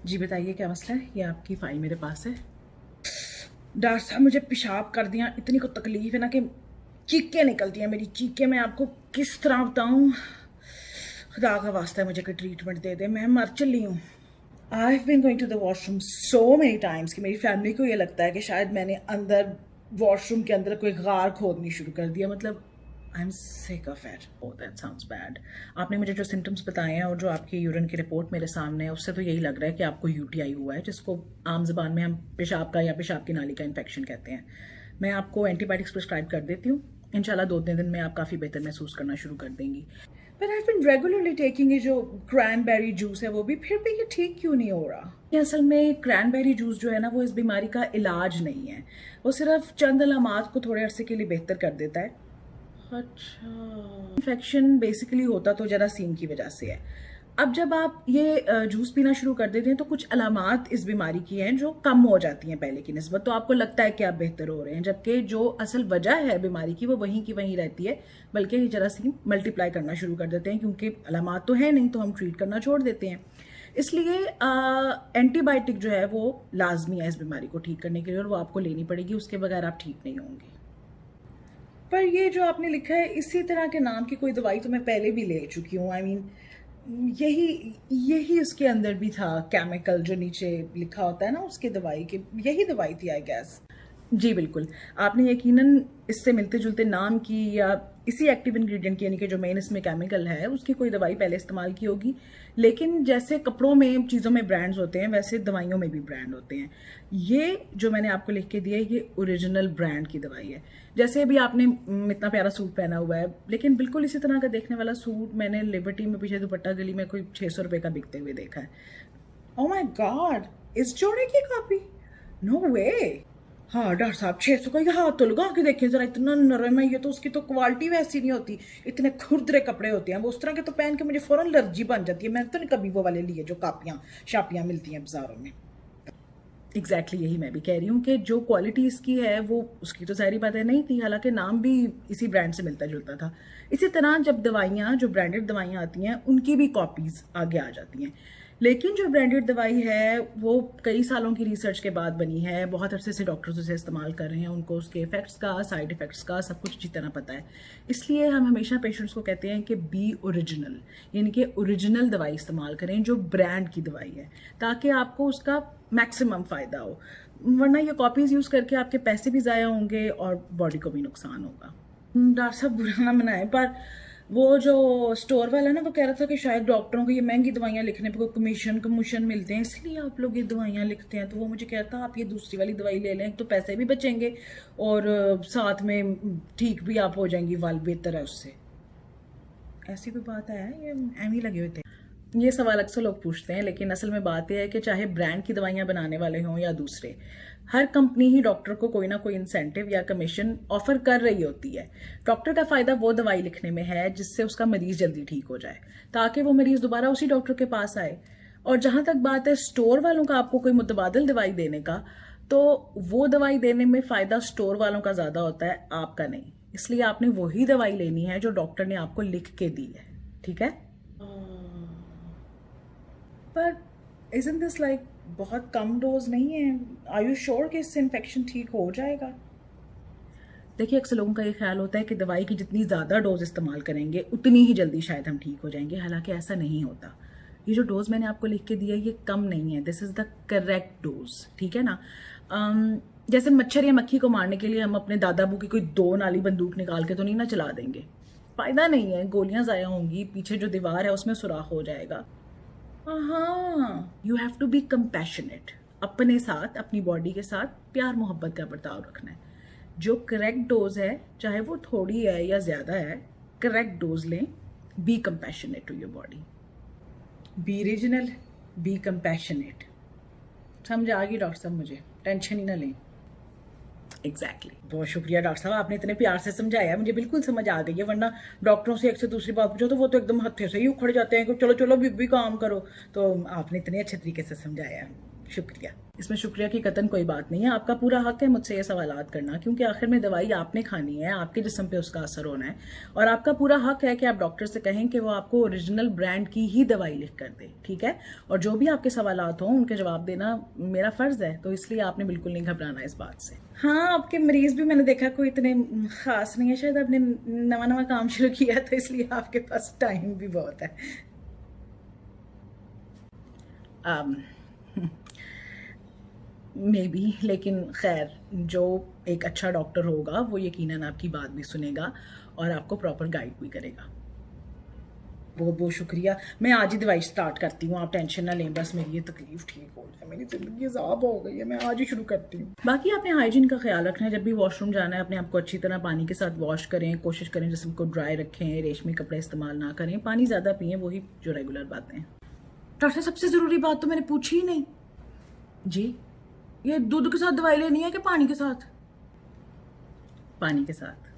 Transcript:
जी बताइए क्या मसला है। ये आपकी फाइल मेरे पास है। डॉक्टर साहब मुझे पेशाब कर दिया, इतनी को तकलीफ है ना कि चीखें निकलती हैं मेरी चीखें। मैं आपको किस तरह बताऊं, खुदा का वास्ता है मुझे कोई ट्रीटमेंट दे दे, मैं मर चली हूँ। I have been going to the washroom so many times कि मेरी फैमिली को ये लगता है कि शायद मैंने अंदर वॉशरूम के अंदर कोई गार खोदनी शुरू कर दिया। मतलब I am sick of it. Oh that sounds bad. आपने मुझे जो सिम्टम्स बताए हैं और जो आपकी यूरिन की रिपोर्ट मेरे सामने है, उससे तो यही लग रहा है कि आपको यूटीआई हुआ है, जिसको आम जबान में हम पेशाब का या पेशाब की नाली का इन्फेक्शन कहते हैं। मैं आपको एंटीबायोटिक्स प्रिस्क्राइब कर देती हूँ। इंशाल्लाह 2-3 दिन में आप काफ़ी बेहतर महसूस करना शुरू कर देंगी। But I been regularly taking ये जो क्रैनबेरी जूस है वो भी, फिर भी ये ठीक क्यों नहीं हो रहा? ये असल में क्रैनबेरी जूस जो है ना, वो इस बीमारी का इलाज नहीं है। वो सिर्फ चंद अलामात को थोड़े अरसे के लिए बेहतर कर देता है। अच्छा, इन्फेक्शन बेसिकली होता तो जरासीम की वजह से है। अब जब आप ये जूस पीना शुरू कर देते हैं तो कुछ अलामात इस बीमारी की हैं जो कम हो जाती हैं पहले की निस्बत, तो आपको लगता है कि आप बेहतर हो रहे हैं, जबकि जो असल वजह है बीमारी की वो वहीं की वहीं रहती है, बल्कि ये जरासीम मल्टीप्लाई करना शुरू कर देते हैं। क्योंकि अलामात तो है नहीं तो हम ट्रीट करना छोड़ देते हैं। इसलिए एंटीबायोटिक जो है वो लाजमी है इस बीमारी को ठीक करने के लिए, और वो आपको लेनी पड़ेगी, उसके बगैर आप ठीक नहीं होंगे। पर ये जो आपने लिखा है इसी तरह के नाम की कोई दवाई तो मैं पहले भी ले चुकी हूँ। आई मीन यही उसके अंदर भी था, केमिकल जो नीचे लिखा होता है ना उसके दवाई के, यही दवाई थी आई गेस। जी बिल्कुल, आपने यकीनन इससे मिलते जुलते नाम की या इसी एक्टिव इंग्रेडिएंट की, यानी कि जो मेन इसमें केमिकल है उसकी कोई दवाई पहले इस्तेमाल की होगी। लेकिन जैसे कपड़ों में चीज़ों में ब्रांड्स होते हैं, वैसे दवाइयों में भी ब्रांड होते हैं। ये जो मैंने आपको लिख के दिया है ये ओरिजिनल ब्रांड की दवाई है। जैसे अभी आपने इतना प्यारा सूट पहना हुआ है, लेकिन बिल्कुल इसी तरह का देखने वाला सूट मैंने लिबर्टी में पीछे दुपट्टा गली में कोई 600 रुपये का बिकते हुए देखा है। ओह माय गॉड, इस जोड़े की कॉपी? नो वे। हाँ डॉक्टर साहब 600 का, ये हाथ तो लगा के देखें जरा, इतना नरम है ये तो, उसकी तो क्वालिटी वैसी नहीं होती। इतने खुरदरे कपड़े होते हैं वो, उस तरह के तो पहन के मुझे फौरन एलर्जी बन जाती है। मैंने तो नहीं कभी वो वाले लिए जो कापियाँ शापियाँ मिलती हैं बाजारों में। एग्जैक्टली यही मैं भी कह रही हूँ कि जो क्वालिटी इसकी है वो उसकी तो सारी बातें नहीं थी, हालांकि नाम भी इसी ब्रांड से मिलता जुलता था। इसी तरह जब दवाइयाँ, जो ब्रांडेड दवाइयाँ आती हैं उनकी भी कॉपीज आगे आ जाती हैं। लेकिन जो ब्रांडेड दवाई है वो कई सालों की रिसर्च के बाद बनी है, बहुत अरसे से डॉक्टर्स उसे इस्तेमाल कर रहे हैं, उनको उसके इफेक्ट्स का, साइड इफेक्ट्स का सब कुछ अच्छी तरह पता है। इसलिए हम हमेशा पेशेंट्स को कहते हैं कि बी ओरिजिनल, यानी कि ओरिजिनल दवाई इस्तेमाल करें जो ब्रांड की दवाई है, ताकि आपको उसका मैक्सिमम फ़ायदा हो। वरना ये कॉपीज़ यूज़ करके आपके पैसे भी ज़ाया होंगे और बॉडी को भी नुकसान होगा। डॉक्टर साहब बुरा ना मनाएं, पर वो जो स्टोर वाला ना वो कह रहा था कि शायद डॉक्टरों को ये महंगी दवाइयाँ लिखने पर कोई कमीशन मिलते हैं, इसलिए आप लोग ये दवाइयाँ लिखते हैं। तो वो मुझे कहता आप ये दूसरी वाली दवाई ले लें, तो पैसे भी बचेंगे और साथ में ठीक भी आप हो जाएंगी, वाल बेहतर है उससे। ऐसी कोई बात है? ये एम ही लगे हुए थे। ये सवाल अक्सर लोग पूछते हैं, लेकिन असल में बात यह है कि चाहे ब्रांड की दवाइयाँ बनाने वाले हों या दूसरे, हर कंपनी ही डॉक्टर को कोई ना कोई इंसेंटिव या कमीशन ऑफर कर रही होती है। डॉक्टर का फायदा वो दवाई लिखने में है जिससे उसका मरीज जल्दी ठीक हो जाए, ताकि वो मरीज दोबारा उसी डॉक्टर के पास आए। और जहां तक बात है स्टोर वालों का आपको कोई मुतबादिल दवाई देने का, तो वो दवाई देने में फायदा स्टोर वालों का ज्यादा होता है, आपका नहीं। इसलिए आपने वही दवाई लेनी है जो डॉक्टर ने आपको लिख के दी है, ठीक है? पर isn't this like बहुत कम डोज नहीं है? आर यू श्योर कि इससे इन्फेक्शन ठीक हो जाएगा? देखिए अक्सर लोगों का ये ख्याल होता है कि दवाई की जितनी ज़्यादा डोज इस्तेमाल करेंगे उतनी ही जल्दी शायद हम ठीक हो जाएंगे, हालांकि ऐसा नहीं होता। ये जो डोज मैंने आपको लिख के दिया है ये कम नहीं है, this is the correct dose, ठीक है ना? जैसे मच्छर या मक्खी को मारने के लिए हम अपने दादाबू की कोई 2 नाली बंदूक निकाल के तो नहीं ना चला देंगे, फ़ायदा नहीं है, गोलियाँ ज़ाया होंगी, पीछे जो दीवार है उसमें सुराख हो जाएगा। हाँ, you have to be compassionate, अपने साथ, अपनी बॉडी के साथ प्यार मोहब्बत का बर्ताव रखना है। जो करेक्ट डोज है, चाहे वो थोड़ी है या ज़्यादा है, करेक्ट डोज लें। Be compassionate to your body, be regional, be compassionate. समझ आ गई डॉक्टर साहब? मुझे टेंशन ही ना लें। एग्जैक्टली बहुत शुक्रिया डॉक्टर साहब, आपने इतने प्यार से समझाया, मुझे बिल्कुल समझ आ गई है। वरना डॉक्टरों से एक से दूसरी बात पूछो तो वो तो एकदम हत्थे से ही उखड़ जाते हैं कि चलो चलो भी काम करो। तो आपने इतने अच्छे तरीके से समझाया, शुक्रिया। इसमें शुक्रिया की कतन कोई बात नहीं है। आपका पूरा हक है मुझसे ये सवालात करना, क्योंकि आखिर में दवाई आपने खानी है, आपके जिस्म पे उसका असर होना है, और आपका पूरा हक है कि आप डॉक्टर से कहें कि वो आपको ओरिजिनल ब्रांड की ही दवाई लिख कर दे, ठीक है। और जो भी आपके सवालात हों उनके जवाब देना मेरा फ़र्ज़ है, तो इसलिए आपने बिल्कुल नहीं घबराना इस बात से। हाँ, आपके मरीज़ भी मैंने देखा कोई इतने ख़ास नहीं है, शायद आपने नवा नवा काम शुरू किया तो इसलिए आपके पास टाइम भी बहुत है। मे बी, लेकिन खैर, जो एक अच्छा डॉक्टर होगा वो यकीनन आपकी बात भी सुनेगा और आपको प्रॉपर गाइड भी करेगा। बहुत बहुत शुक्रिया। मैं आज ही दवाई स्टार्ट करती हूँ, आप टेंशन ना लें, बस मेरी ये तकलीफ ठीक हो जाए। मेरी ज़िंदगी ज़ाब हो गई है, मैं आज ही शुरू करती हूँ। बाकी आपने हाइजीन का ख्याल रखना है, जब भी वॉशरूम जाना है अपने आप को अच्छी तरह पानी के साथ वॉश करें, कोशिश करें जिस्म को ड्राई रखें, रेशमी कपड़े इस्तेमाल ना करें, पानी ज़्यादा पिएं, वही जो रेगुलर बातें हैं। डॉक्टर, सबसे ज़रूरी बात तो मैंने पूछी ही नहीं। जी, ये दूध के साथ दवाई लेनी है कि पानी के साथ? पानी के साथ।